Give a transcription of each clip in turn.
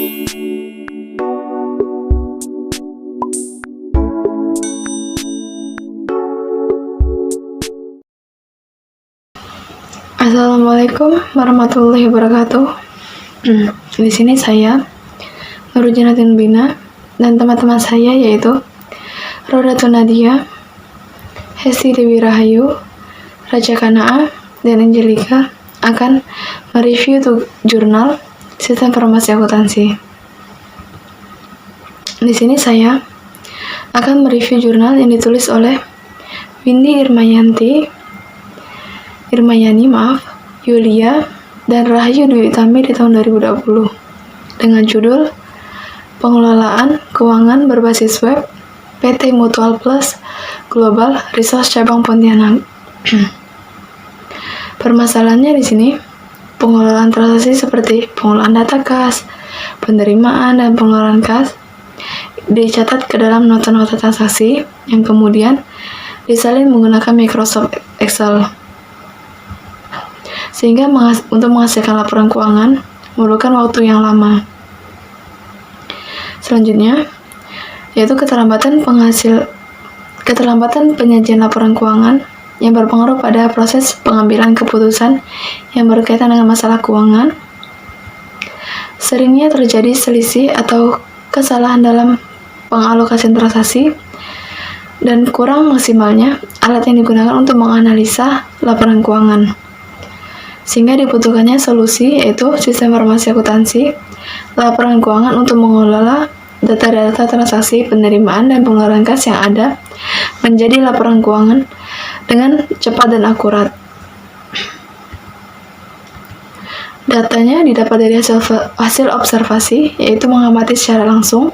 Assalamualaikum warahmatullahi wabarakatuh. Di sini saya, Nurul Janatin Bina, dan teman-teman saya yaitu Rodatun Nadia, Hesti Dewi Rahayu, Raja Kanaa, dan Angelika akan mereview jurnal Sistem Farmasi Akuntansi. Di sini saya akan mereview jurnal yang ditulis oleh Windy Irmayani, Yulia, dan Rahayu Dwi Utami di tahun 2020 dengan judul Pengelolaan Keuangan Berbasis Web PT Mutual Plus Global Resource Cabang Pontianak. Permasalahannya di sini, pengelolaan transaksi seperti pengelolaan data kas, penerimaan, dan pengeluaran kas dicatat ke dalam nota-nota transaksi yang kemudian disalin menggunakan Microsoft Excel. Sehingga untuk menghasilkan laporan keuangan memerlukan waktu yang lama. Selanjutnya, yaitu keterlambatan penyajian laporan keuangan yang berpengaruh pada proses pengambilan keputusan yang berkaitan dengan masalah keuangan. Seringnya terjadi selisih atau kesalahan dalam pengalokasian transaksi dan kurang maksimalnya alat yang digunakan untuk menganalisa laporan keuangan. Sehingga dibutuhkannya solusi yaitu sistem farmasi akuntansi, laporan keuangan untuk mengelola data-data transaksi, penerimaan, dan pengeluaran kas yang ada menjadi laporan keuangan dengan cepat dan akurat. Datanya didapat dari hasil observasi, yaitu mengamati secara langsung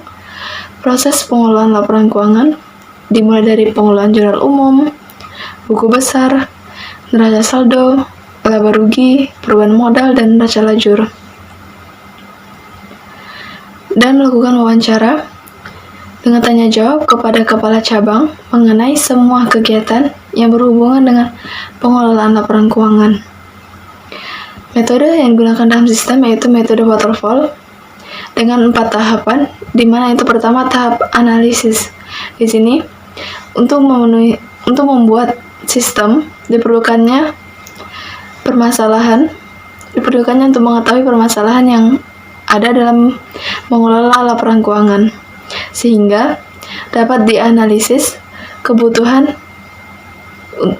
proses pengelolaan laporan keuangan, dimulai dari pengelolaan jurnal umum, buku besar, neraca saldo, laba rugi, perubahan modal, dan neraca lajur. Dan melakukan wawancara dengan tanya jawab kepada kepala cabang mengenai semua kegiatan yang berhubungan dengan pengelolaan laporan keuangan. Metode yang digunakan dalam sistem yaitu metode waterfall dengan 4 tahapan, di mana itu pertama tahap analisis. Di sini untuk membuat sistem diperlukannya untuk mengetahui permasalahan yang ada dalam mengelola laporan keuangan, sehingga dapat dianalisis kebutuhan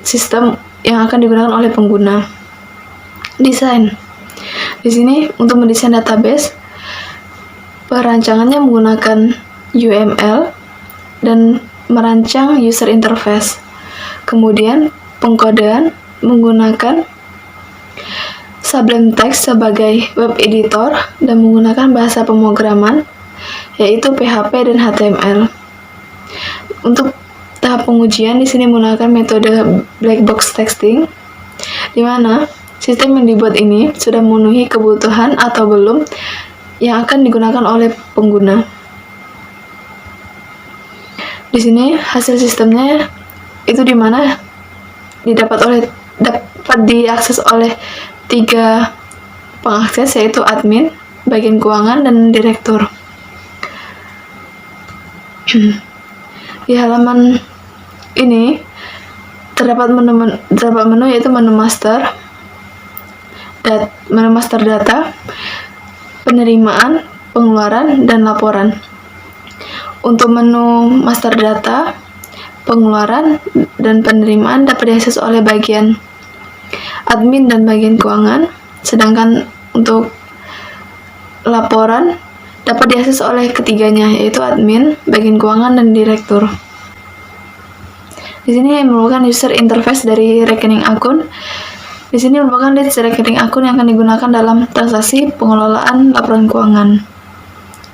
sistem yang akan digunakan oleh pengguna. Desain. Di sini untuk mendesain database, perancangannya menggunakan UML dan merancang user interface. Kemudian pengkodean menggunakan Sublime Text sebagai web editor dan menggunakan bahasa pemrograman yaitu PHP dan HTML. Untuk tahap pengujian di sini menggunakan metode black box testing, di mana sistem yang dibuat ini sudah memenuhi kebutuhan atau belum yang akan digunakan oleh pengguna. Di sini hasil sistemnya itu di mana dapat diakses oleh 3 pengakses yaitu admin, bagian keuangan, dan direktur. Di halaman ini terdapat menu yaitu menu master data, penerimaan, pengeluaran, dan laporan. Untuk menu master data, pengeluaran, dan penerimaan dapat diakses oleh bagian admin dan bagian keuangan, sedangkan untuk laporan dapat diakses oleh ketiganya yaitu admin, bagian keuangan, dan direktur. Di sini merupakan user interface dari rekening akun. Di sini merupakan list rekening akun yang akan digunakan dalam transaksi pengelolaan laporan keuangan,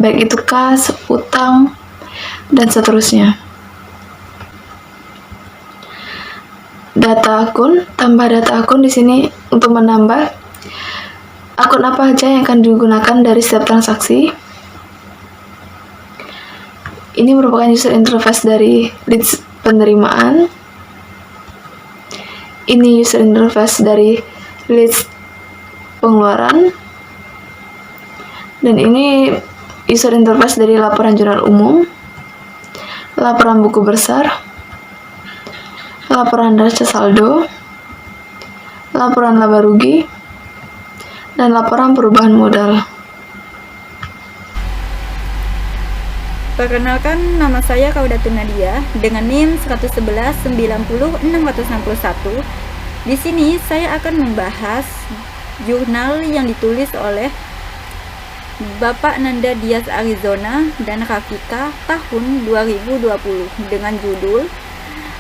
baik itu kas, utang, dan seterusnya. Data akun, tambah data akun di sini untuk menambah akun apa aja yang akan digunakan dari setiap transaksi. Ini merupakan user interface dari list penerimaan. Ini user interface dari list pengeluaran. Dan ini user interface dari laporan jurnal umum, laporan buku besar, laporan neraca saldo, laporan laba rugi, dan laporan perubahan modal. Perkenalkan, nama saya Kaudatu Nadia dengan NIM 111900661. Di sini saya akan membahas jurnal yang ditulis oleh Bapak Nanda Dias Arizona dan Rafika tahun 2020 dengan judul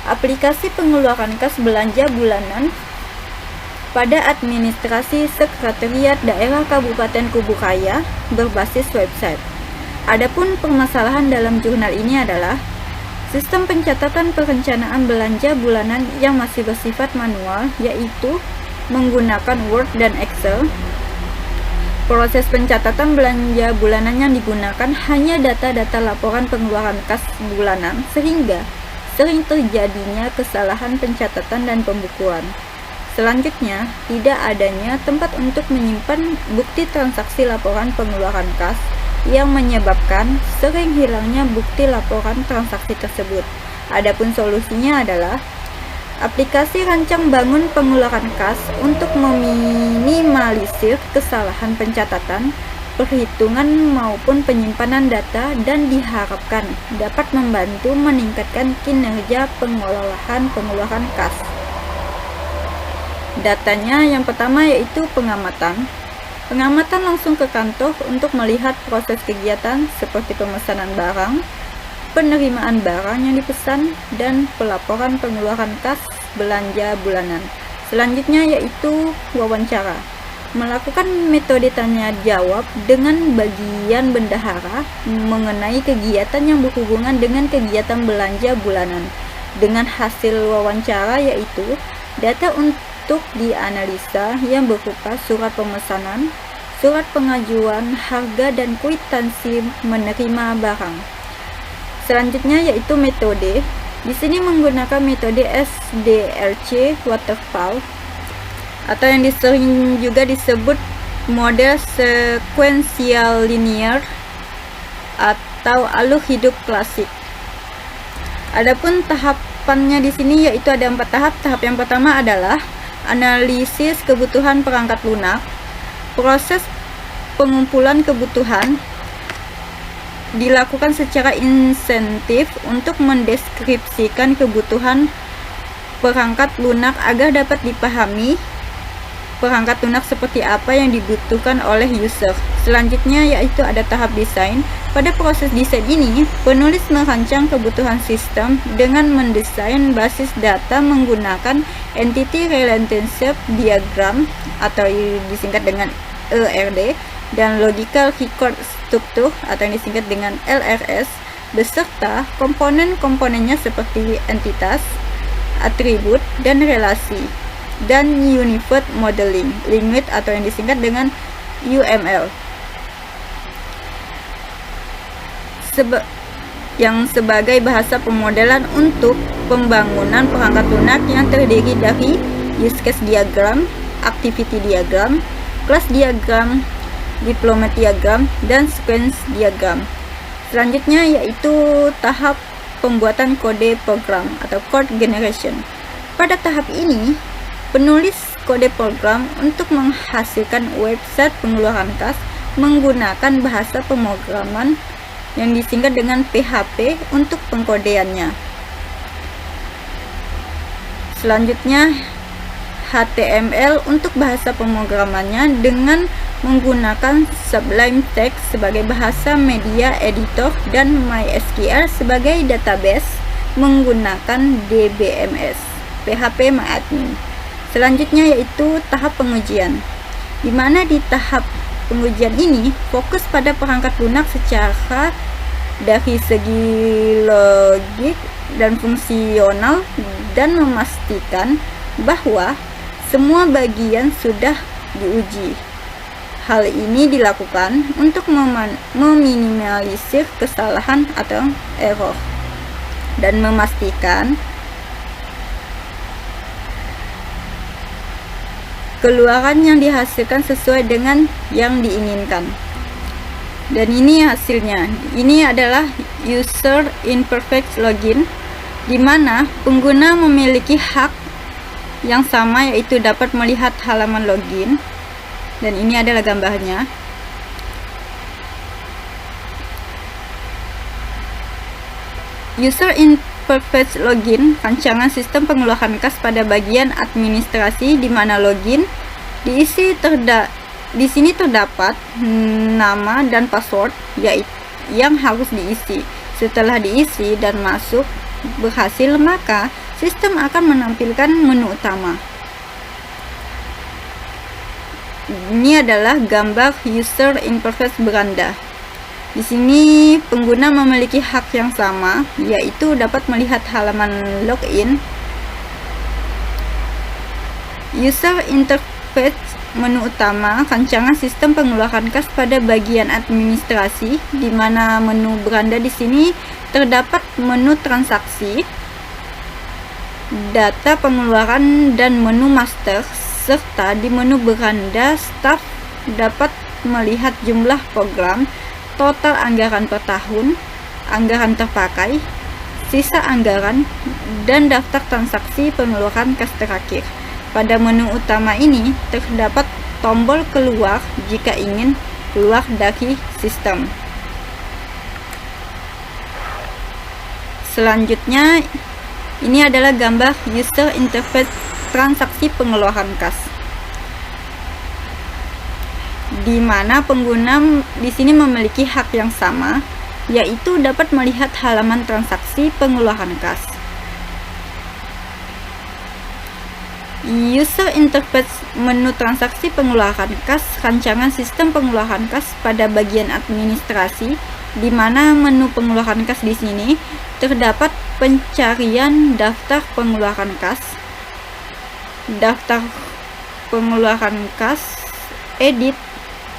Aplikasi Pengeluaran Kas Belanja Bulanan pada Administrasi Sekretariat Daerah Kabupaten Kuburaya berbasis website. Adapun permasalahan dalam jurnal ini adalah sistem pencatatan perencanaan belanja bulanan yang masih bersifat manual, yaitu menggunakan Word dan Excel. Proses pencatatan belanja bulanan yang digunakan hanya data-data laporan pengeluaran kas bulanan, sehingga sering terjadinya kesalahan pencatatan dan pembukuan. Selanjutnya, tidak adanya tempat untuk menyimpan bukti transaksi laporan pengeluaran kas yang menyebabkan sering hilangnya bukti laporan transaksi tersebut. Adapun solusinya adalah aplikasi rancang bangun pengeluaran kas untuk meminimalisir kesalahan pencatatan, perhitungan maupun penyimpanan data dan diharapkan dapat membantu meningkatkan kinerja pengolahan pengeluaran kas. Datanya yang pertama yaitu pengamatan. Pengamatan langsung ke kantor untuk melihat proses kegiatan seperti pemesanan barang, penerimaan barang yang dipesan, dan pelaporan pengeluaran kas belanja bulanan. Selanjutnya yaitu wawancara. Melakukan metode tanya jawab dengan bagian bendahara mengenai kegiatan yang berhubungan dengan kegiatan belanja bulanan. Dengan hasil wawancara yaitu data untuk dianalisa yang berupa surat pemesanan, surat pengajuan harga dan kwitansi menerima barang. Selanjutnya yaitu metode. Di sini menggunakan metode SDLC waterfall atau yang sering juga disebut model sequential linear atau alur hidup klasik. Adapun tahapannya di sini yaitu ada 4 tahap. Tahap yang pertama adalah analisis kebutuhan perangkat lunak. Proses pengumpulan kebutuhan dilakukan secara insentif untuk mendeskripsikan kebutuhan perangkat lunak agar dapat dipahami perangkat lunak seperti apa yang dibutuhkan oleh user. Selanjutnya yaitu ada tahap desain. Pada proses desain ini, penulis merancang kebutuhan sistem dengan mendesain basis data menggunakan Entity Relationship Diagram atau disingkat dengan ERD dan Logical Record Structure atau yang disingkat dengan LRS beserta komponen-komponennya seperti entitas, atribut, dan relasi, dan Unified Modeling Language atau yang disingkat dengan UML yang sebagai bahasa pemodelan untuk pembangunan perangkat lunak yang terdiri dari use case diagram, activity diagram, class diagram, deployment diagram, dan sequence diagram. Selanjutnya yaitu tahap pembuatan kode program atau code generation. Pada tahap ini, penulis kode program untuk menghasilkan website pengeluaran kas menggunakan bahasa pemrograman yang disingkat dengan PHP untuk pengkodeannya. Selanjutnya HTML untuk bahasa pemrogramannya dengan menggunakan Sublime Text sebagai bahasa media editor dan MySQL sebagai database menggunakan DBMS, PHP MyAdmin. Selanjutnya yaitu tahap pengujian, di mana di tahap pengujian ini fokus pada perangkat lunak secara dari segi logik dan fungsional dan memastikan bahwa semua bagian sudah diuji. Hal ini dilakukan untuk meminimalisir kesalahan atau error dan memastikan keluaran yang dihasilkan sesuai dengan yang diinginkan. Dan ini hasilnya. Ini adalah user interface login, di mana pengguna memiliki hak yang sama, yaitu dapat melihat halaman login. Dan ini adalah gambarnya. User interface login, rancangan sistem pengelolaan kas pada bagian administrasi, di mana login diisi di sini terdapat nama dan password yaitu yang harus diisi. Setelah diisi dan masuk berhasil, maka sistem akan menampilkan menu utama. Ini adalah gambar user interface beranda. Di sini pengguna memiliki hak yang sama, yaitu dapat melihat halaman login. User interface menu utama, rancangan sistem pengelolaan kas pada bagian administrasi, di mana menu beranda di sini terdapat menu transaksi, data pengeluaran dan menu master, serta di menu beranda staf dapat melihat jumlah program, total anggaran per tahun, anggaran terpakai, sisa anggaran, dan daftar transaksi pengeluaran kas terakhir. Pada menu utama ini terdapat tombol keluar jika ingin keluar dari sistem. Selanjutnya, ini adalah gambar user interface transaksi pengeluaran kas, di mana pengguna di sini memiliki hak yang sama, yaitu dapat melihat halaman transaksi pengeluaran kas. User interface menu transaksi pengeluaran kas, rancangan sistem pengeluaran kas pada bagian administrasi, di mana menu pengeluaran kas di sini terdapat pencarian daftar pengeluaran kas, daftar pengeluaran kas, edit,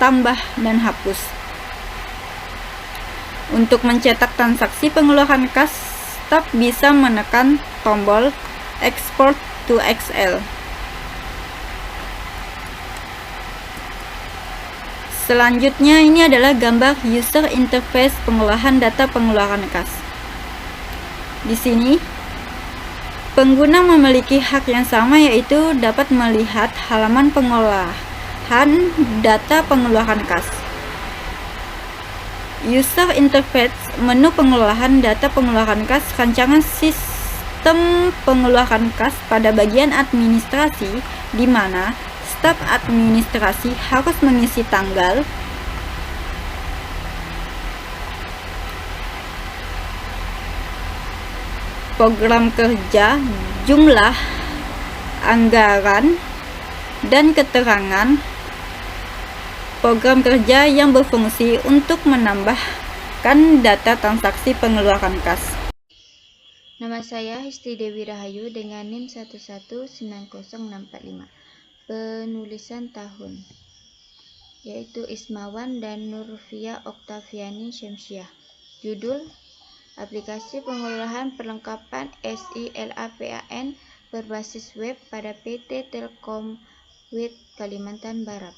tambah, dan hapus. Untuk mencetak transaksi pengeluaran kas, staf bisa menekan tombol Export to Excel. Selanjutnya, ini adalah gambar user interface pengolahan data pengeluaran kas. Di sini, pengguna memiliki hak yang sama, yaitu dapat melihat halaman pengolahan data pengeluaran kas. User interface menu pengolahan data pengeluaran kas, rancangan sistem pengeluaran kas pada bagian administrasi, di mana staf administrasi harus mengisi tanggal, program kerja, jumlah, anggaran, dan keterangan program kerja yang berfungsi untuk menambahkan data transaksi pengeluaran kas. Nama saya Histi Dewi Rahayu dengan NIM 1190645. Penulisan tahun yaitu Ismawan dan Nurfia Oktaviani Syamsiah. Judul: Aplikasi Pengelolaan Perlengkapan SILAPAN berbasis web pada PT Telkom WIT Kalimantan Barat.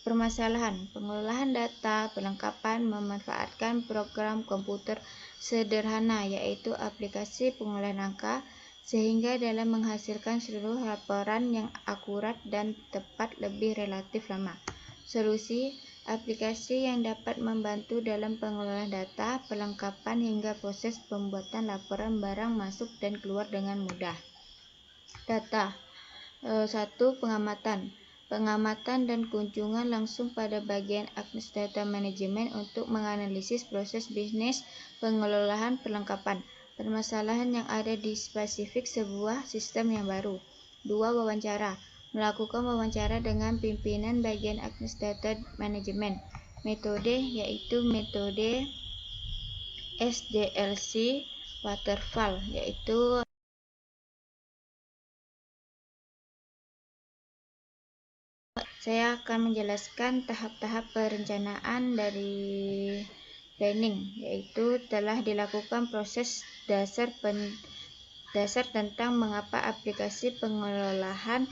Permasalahan: pengelolaan data perlengkapan memanfaatkan program komputer sederhana, yaitu aplikasi pengolahan angka, sehingga dalam menghasilkan seluruh laporan yang akurat dan tepat lebih relatif lama. Solusi: aplikasi yang dapat membantu dalam pengelolaan data perlengkapan hingga proses pembuatan laporan barang masuk dan keluar dengan mudah. Data 1. Pengamatan dan kunjungan langsung pada bagian Administrator Manajemen untuk menganalisis proses bisnis pengelolaan perlengkapan, permasalahan yang ada di spesifik sebuah sistem yang baru. 2. Wawancara. Melakukan wawancara dengan pimpinan bagian Administrator Manajemen. Metode yaitu metode SDLC Waterfall, yaitu saya akan menjelaskan tahap-tahap perencanaan dari planning, yaitu telah dilakukan proses dasar tentang mengapa aplikasi pengelolaan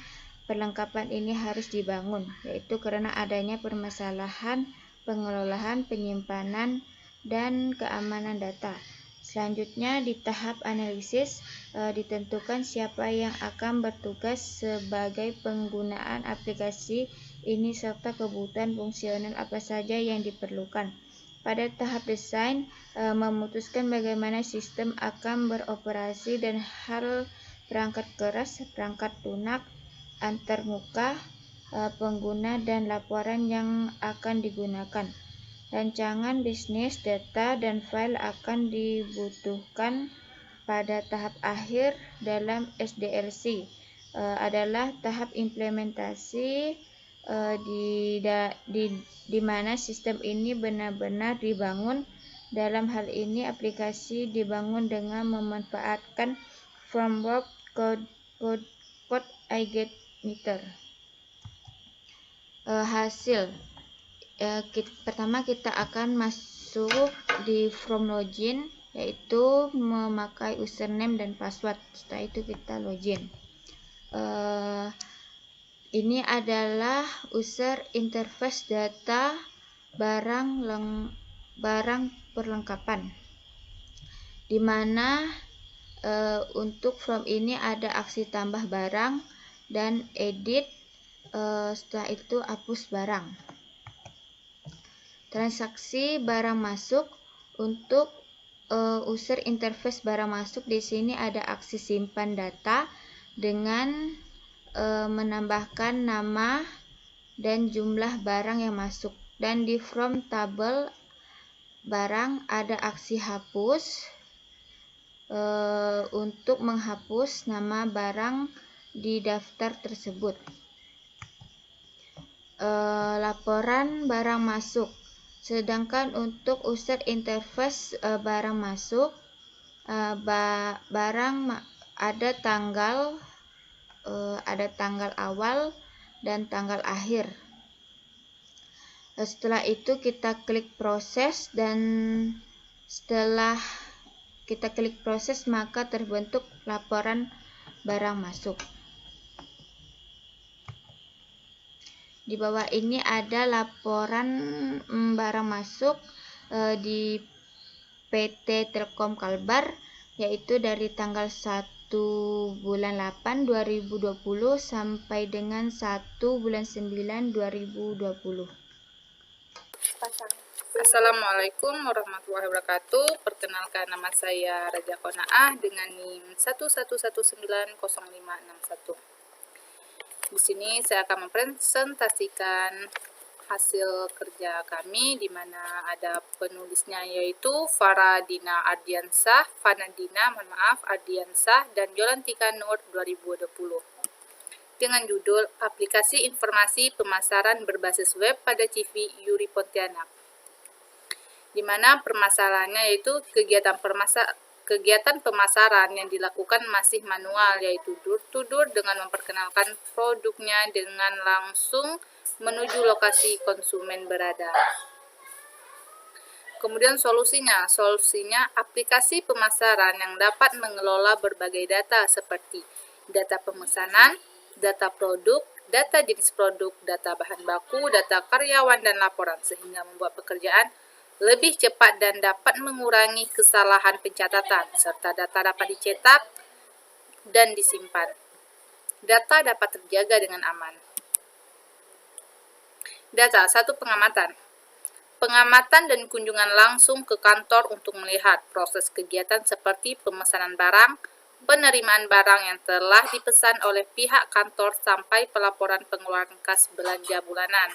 perlengkapan ini harus dibangun, yaitu karena adanya permasalahan pengelolaan, penyimpanan, dan keamanan data. Selanjutnya di tahap analisis ditentukan siapa yang akan bertugas sebagai penggunaan aplikasi ini serta kebutuhan fungsional apa saja yang diperlukan. Pada tahap desain memutuskan bagaimana sistem akan beroperasi dan hal perangkat keras, perangkat lunak, antarmuka, pengguna dan laporan yang akan digunakan. Rancangan bisnis, data, dan file akan dibutuhkan pada tahap akhir dalam SDLC. Adalah tahap implementasi di mana sistem ini benar-benar dibangun. Dalam hal ini aplikasi dibangun dengan memanfaatkan framework code iGetMeter. Hasil pertama kita akan masuk di from login, yaitu memakai username dan password. Setelah itu kita login. Ini adalah user interface data barang perlengkapan, di mana untuk from ini ada aksi tambah barang dan edit. Setelah itu hapus barang. Transaksi barang masuk. Untuk user interface barang masuk, di sini ada aksi simpan data dengan menambahkan nama dan jumlah barang yang masuk. Dan di from tabel barang ada aksi hapus untuk menghapus nama barang di daftar tersebut. Laporan barang masuk. Sedangkan untuk user interface barang masuk, barang ada tanggal awal dan tanggal akhir. Setelah itu kita klik proses, dan setelah kita klik proses maka terbentuk laporan barang masuk. Di bawah ini ada laporan barang masuk di PT Telkom Kalbar, yaitu dari tanggal 1 bulan 8 2020 sampai dengan 1 bulan 9 2020. Assalamualaikum warahmatullahi wabarakatuh. Perkenalkan, nama saya Raja Qanaah dengan NIM 111900561. Di sini saya akan mempresentasikan hasil kerja kami, di mana ada penulisnya yaitu Fanadina Ardiansah dan Yolantika Nur 2020, dengan judul Aplikasi Informasi Pemasaran Berbasis Web pada CV Yuri Pontianak, di mana permasalahannya yaitu kegiatan pemasaran yang dilakukan masih manual, yaitu door to door dengan memperkenalkan produknya dengan langsung menuju lokasi konsumen berada. Kemudian solusinya aplikasi pemasaran yang dapat mengelola berbagai data seperti data pemesanan, data produk, data jenis produk, data bahan baku, data karyawan, dan laporan, sehingga membuat pekerjaan lebih cepat dan dapat mengurangi kesalahan pencatatan, serta data dapat dicetak dan disimpan. Data dapat terjaga dengan aman. Data 1. Pengamatan dan kunjungan langsung ke kantor untuk melihat proses kegiatan seperti pemesanan barang, penerimaan barang yang telah dipesan oleh pihak kantor sampai pelaporan pengeluaran kas belanja bulanan.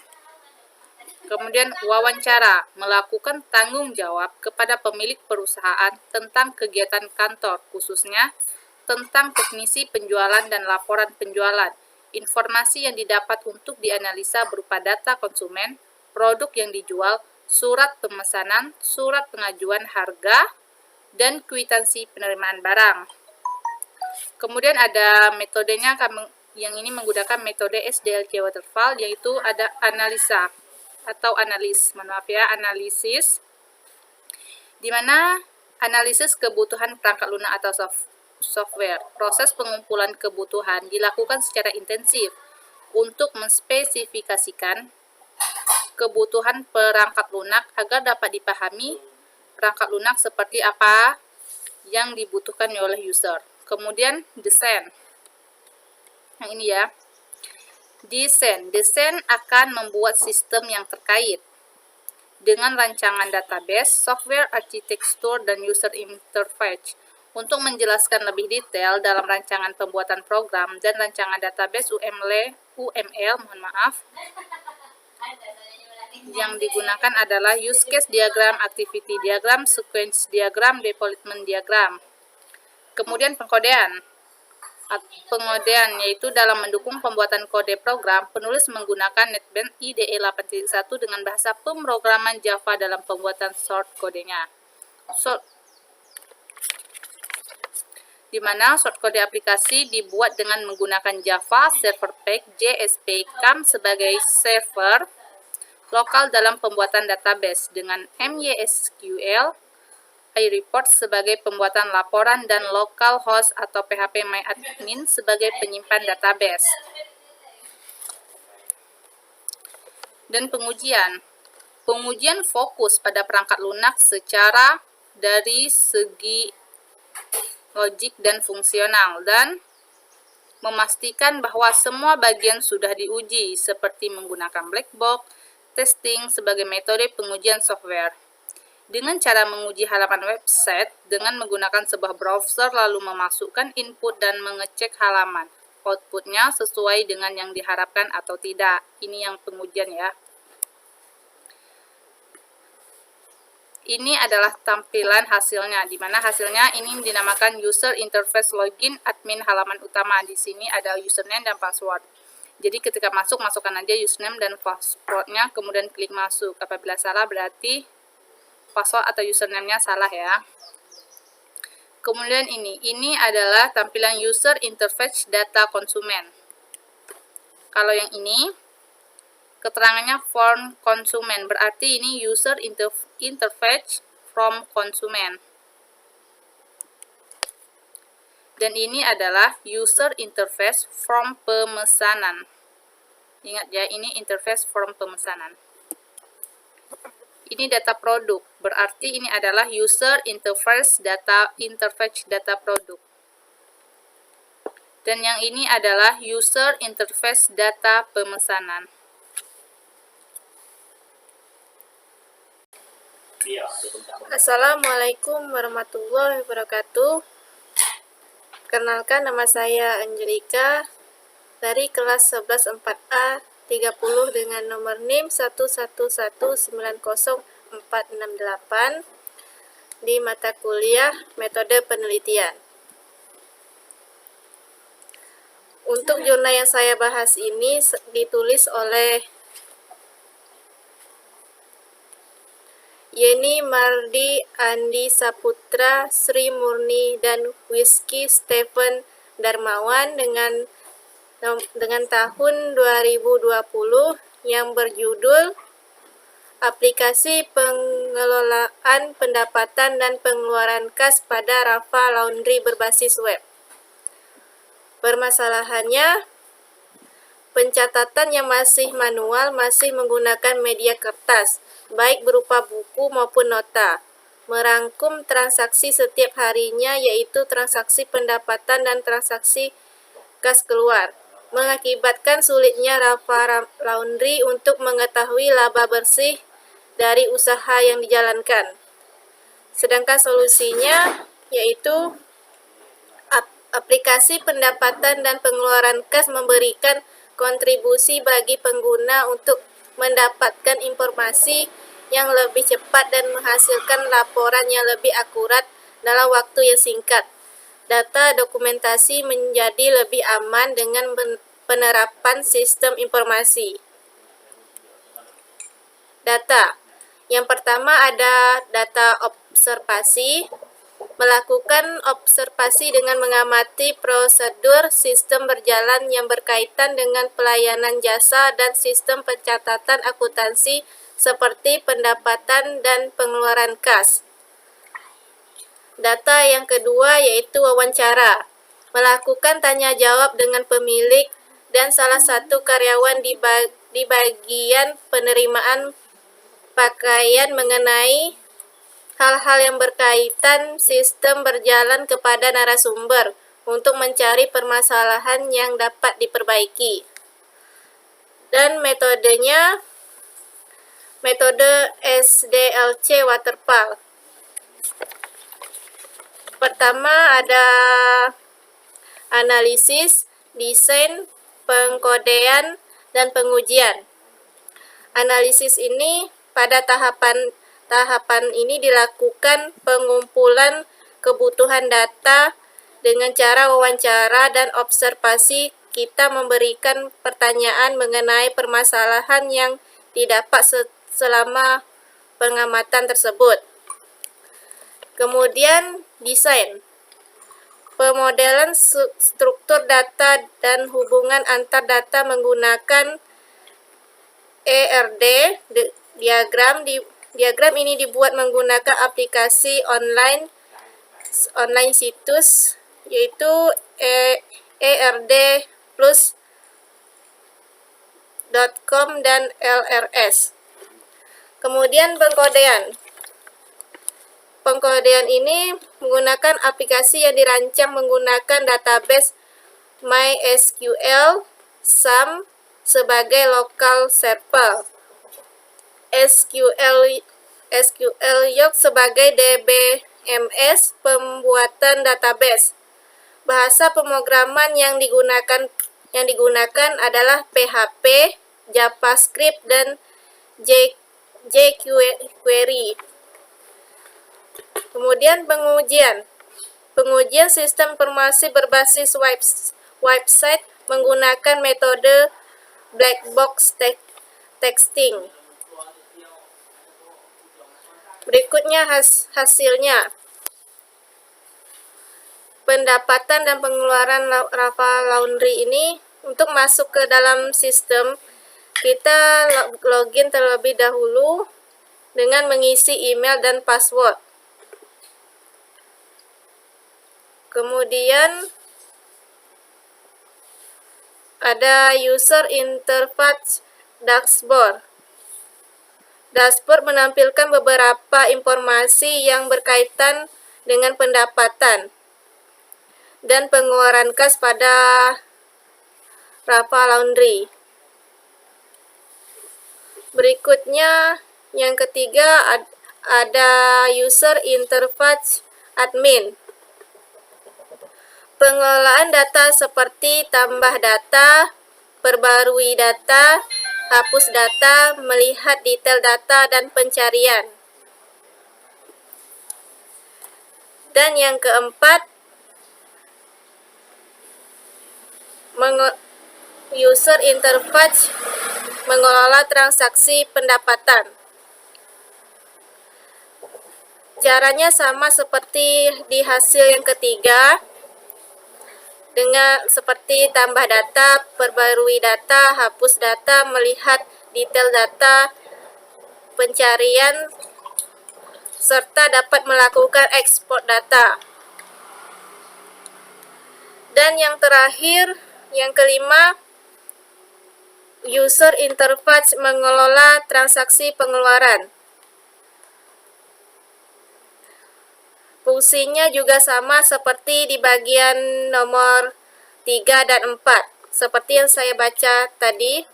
Kemudian wawancara, melakukan tanggung jawab kepada pemilik perusahaan tentang kegiatan kantor, khususnya tentang teknisi penjualan dan laporan penjualan. Informasi yang didapat untuk dianalisa berupa data konsumen, produk yang dijual, surat pemesanan, surat pengajuan harga, dan kwitansi penerimaan barang. Kemudian ada metodenya, yang ini menggunakan metode SDLC Waterfall, yaitu ada analisis, di mana analisis kebutuhan perangkat lunak atau software. Proses pengumpulan kebutuhan dilakukan secara intensif untuk menspesifikasikan kebutuhan perangkat lunak agar dapat dipahami perangkat lunak seperti apa yang dibutuhkan oleh user. Kemudian desain. Yang ini ya. Desain akan membuat sistem yang terkait dengan rancangan database, software arsitektur, dan user interface. Untuk menjelaskan lebih detail dalam rancangan pembuatan program dan rancangan database UML, yang digunakan adalah use case diagram, activity diagram, sequence diagram, development diagram. Kemudian pengodean yaitu dalam mendukung pembuatan kode program, penulis menggunakan NetBeans IDE 8.1 dengan bahasa pemrograman Java dalam pembuatan source kodenya. Di mana source kode aplikasi dibuat dengan menggunakan Java Server Pack JSP CAM sebagai server lokal dalam pembuatan database dengan MySQL iReport sebagai pembuatan laporan dan localhost atau phpMyAdmin sebagai penyimpan database. Dan pengujian fokus pada perangkat lunak secara dari segi logik dan fungsional dan memastikan bahwa semua bagian sudah diuji seperti menggunakan black box testing sebagai metode pengujian software. Dengan cara menguji halaman website dengan menggunakan sebuah browser lalu memasukkan input dan mengecek halaman. Outputnya sesuai dengan yang diharapkan atau tidak. Ini yang pengujian ya. Ini adalah tampilan hasilnya, di mana hasilnya ini dinamakan user interface login admin halaman utama. Di sini ada username dan password. Jadi ketika masukkan aja username dan passwordnya, kemudian klik masuk. Apabila salah berarti password atau username-nya salah ya. Kemudian ini adalah tampilan user interface data konsumen. Kalau yang ini keterangannya from konsumen, berarti ini user interface from konsumen. Dan ini adalah user interface from pemesanan. Ingat ya, ini interface from pemesanan. Ini data produk, berarti ini adalah user interface data produk. Dan yang ini adalah user interface data pemesanan. Assalamualaikum warahmatullahi wabarakatuh. Kenalkan, nama saya Angelika dari kelas 11 4A 30 dengan nomor NIM 111900468 di mata kuliah metode penelitian. Untuk jurnal yang saya bahas ini ditulis oleh Yeni Mardi, Andi Saputra, Sri Murni, dan Whisky Stephen Darmawan dengan tahun 2020 yang berjudul Aplikasi Pengelolaan Pendapatan dan Pengeluaran Kas pada Rafa Laundry Berbasis Web. Permasalahannya, pencatatan yang masih manual masih menggunakan media kertas, baik berupa buku maupun nota. Merangkum transaksi setiap harinya, yaitu transaksi pendapatan dan transaksi kas keluar, mengakibatkan sulitnya Rafa Laundry untuk mengetahui laba bersih dari usaha yang dijalankan. Sedangkan solusinya yaitu aplikasi pendapatan dan pengeluaran kas memberikan kontribusi bagi pengguna untuk mendapatkan informasi yang lebih cepat dan menghasilkan laporan yang lebih akurat dalam waktu yang singkat. Data dokumentasi menjadi lebih aman dengan penerapan sistem informasi. Data. Yang pertama ada data observasi. Melakukan observasi dengan mengamati prosedur sistem berjalan yang berkaitan dengan pelayanan jasa dan sistem pencatatan akuntansi seperti pendapatan dan pengeluaran kas. Data yang kedua yaitu wawancara. Melakukan tanya jawab dengan pemilik dan salah satu karyawan di di bagian penerimaan pakaian mengenai hal-hal yang berkaitan sistem berjalan kepada narasumber untuk mencari permasalahan yang dapat diperbaiki. Dan metodenya, metode SDLC Waterfall. Pertama ada analisis, desain, pengkodean, dan pengujian. Analisis ini pada tahapan ini dilakukan pengumpulan kebutuhan data dengan cara wawancara dan observasi. Kita memberikan pertanyaan mengenai permasalahan yang didapat selama pengamatan tersebut. Kemudian desain, pemodelan struktur data dan hubungan antar data menggunakan ERD diagram. Diagram ini dibuat menggunakan aplikasi online situs, yaitu erdplus.com dan LRS. Kemudian pengkodean. Pengkodean ini menggunakan aplikasi yang dirancang menggunakan database MySQL SAM sebagai local server, SQL York sebagai DBMS pembuatan database. Bahasa pemrograman yang digunakan adalah PHP, JavaScript, dan jQuery. Kemudian pengujian sistem informasi berbasis website menggunakan metode black box testing. Berikutnya hasilnya. Pendapatan dan pengeluaran Rafa Laundry ini, untuk masuk ke dalam sistem, kita login terlebih dahulu dengan mengisi email dan password. Kemudian ada user interface dashboard. Dashboard menampilkan beberapa informasi yang berkaitan dengan pendapatan dan pengeluaran kas pada Rafa Laundry. Berikutnya, yang ketiga ada user interface admin. Pengelolaan data seperti tambah data, perbarui data, hapus data, melihat detail data, dan pencarian. Dan yang keempat, user interface mengelola transaksi pendapatan. Caranya sama seperti di hasil yang ketiga, dengan seperti tambah data, perbarui data, hapus data, melihat detail data, pencarian, serta dapat melakukan ekspor data. Dan yang terakhir, yang kelima, user interface mengelola transaksi pengeluaran. Fungsinya juga sama seperti di bagian nomor 3 dan 4. Seperti yang saya baca tadi,